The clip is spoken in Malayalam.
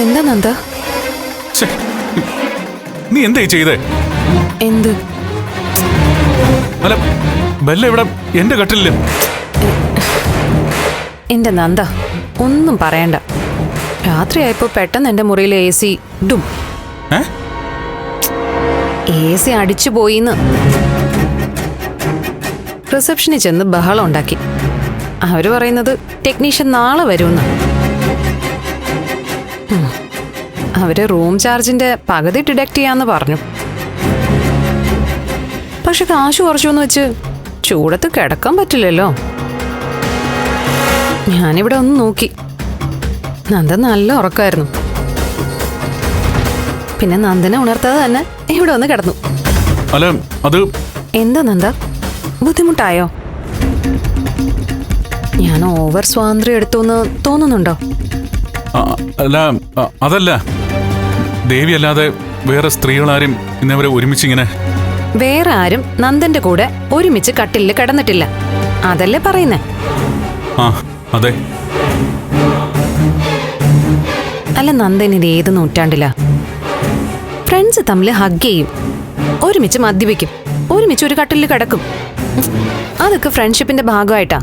എന്താ നന്ദ? ഛെ, നീ എന്തായി ചെയ്തേ? എന്ത്? അല്ല, ബെല്ല ഇവിടെ എന്റെ കട്ടിലില്ല. എന്റെ നന്ദ, ഒന്നും പറയണ്ട. രാത്രിയായപ്പോ പെട്ടെന്ന് എന്റെ മുറിയിൽ AC ഡും. AC അടിച്ചു പോയിന്ന്. റിസപ്ഷനിൽ ചെന്ന് ബഹളം ഉണ്ടാക്കി. അവര് പറയുന്നത് ടെക്നീഷ്യൻ നാളെ വരുമെന്ന്. അവര് റൂം ചാർജിന്റെ പകുതി ഡിഡക്ട് ചെയ്യാന്ന് പറഞ്ഞു. പക്ഷെ കാശ് കുറച്ചോന്ന് വെച്ച് ചൂടത്ത് കിടക്കാൻ പറ്റില്ലല്ലോ. ഞാനിവിടെ ഒന്ന് നോക്കി. നന്ദ നല്ല ഉറക്കമായിരുന്നു. പിന്നെ നന്ദനെ ഉണർത്താതെ തന്നെ ഇവിടെ ഒന്ന് കിടന്നു. അല്ല, അത് എന്താ നന്ദ, ബുദ്ധിമുട്ടായോ? ഞാൻ ഓവർ സ്വാതന്ത്ര്യം എടുത്തോന്ന് തോന്നുന്നുണ്ടോ? അല്ല, അതല്ല. ദേവി അല്ലാതെ വേറെ സ്ത്രീകളാരും ഇന്നവരെ ഒരുമിച്ചിങ്ങനെ. വേറെ ആരും നന്ദന്റെ കൂടെ ഒരുമിച്ച് കട്ടിലിൽ കിടന്നിട്ടില്ല, അതല്ലേ പറയുന്നേ? ആ, അതെ. അല്ല, നന്ദൻ ഇത് ഏത് നൂറ്റാണ്ടിലാ? ഫ്രണ്ട്സ് തമ്മിൽ ഹഗ് ചെയ്യും, ഒരുമിച്ച് മദ്യപിക്കും, ഒരുമിച്ച് ഒരു കട്ടിലിൽ കിടക്കും. അതൊക്കെ ഫ്രണ്ട്ഷിപ്പിന്റെ ഭാഗമായിട്ടാ.